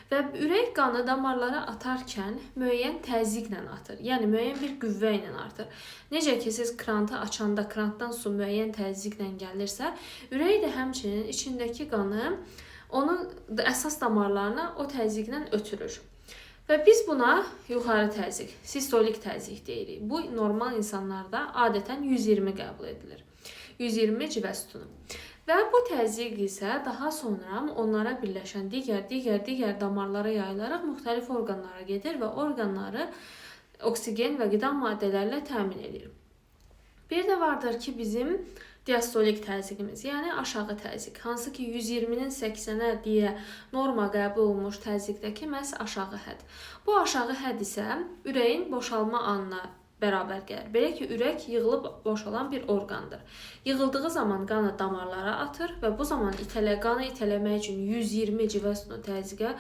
Və ürək qanı damarlara atarkən müəyyən təzyiqlə atır. Yəni müəyyən bir qüvvə ilə artır. Necə ki siz krantı açanda krantdan su müəyyən təzyiqlə gəlirsə, ürək də həmçinin içindəki qanı onun əsas damarlarına o təzyiqlə ötürür. Və biz buna yuxarı təzyiq, sistolik təzyiq deyirik. Bu normal insanlarda adətən 120 qəbul edilir. 120 civə sütunu. Və bu təzyiq isə daha sonra onlara birləşən digər damarlara yayılaraq müxtəlif orqanlara gedir və orqanları oksigen və qida maddələrlə təmin edir. Bir də vardır ki bizim diastolik təzyiqimiz, yəni aşağı təzyiq. Hansı ki 120-nin 80-ə deyə norma qəbul olunmuş təzyiqdəki məhz aşağı hədd. Bu aşağı hədd isə ürəyin boşalma anına bərabər gəlir. Belə ki, ürək yığılıb boşalan bir orqandır. Yığıldığı zaman qanı damarlara atır və bu zaman qanı itələmək üçün 120 civə sütunu təzyiqə